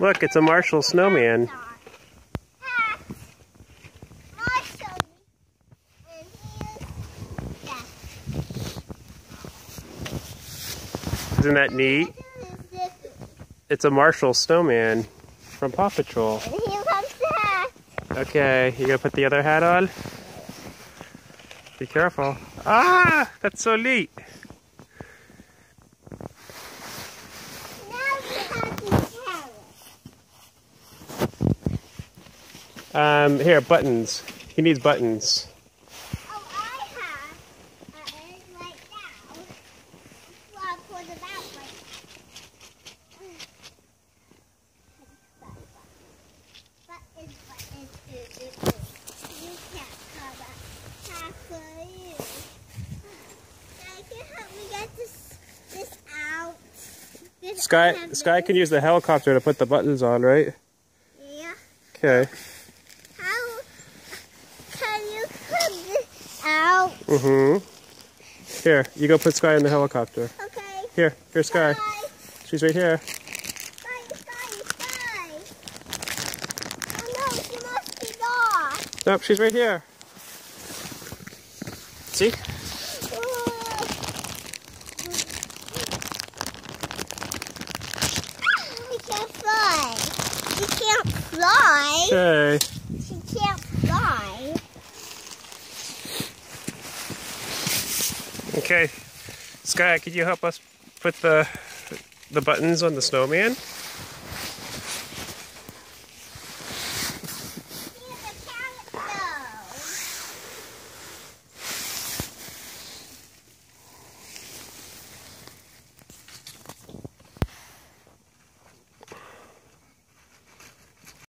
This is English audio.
Look, it's a Marshall snowman. Isn't that neat? It's a Marshall snowman from Paw Patrol. And here comes the hat. Okay, you gonna put the other hat on? Be careful. Ah, that's so neat. Now we have the carrot. Here, buttons. He needs buttons. Oh, I have it right now. Well, I'll put it out right You can't cover half for you. Dad, can you help me get this out? Sky can use the helicopter to put the buttons on, right? Yeah. Okay. How can you put this out? Here, you go put Sky in the helicopter. Okay. Here's Sky. Bye. She's right here. Sky. Oh no, she must be lost. Nope, she's right here. See? She can't fly. She can't fly. Okay. She can't fly. Okay. Sky, could you help us put the buttons on the snowman?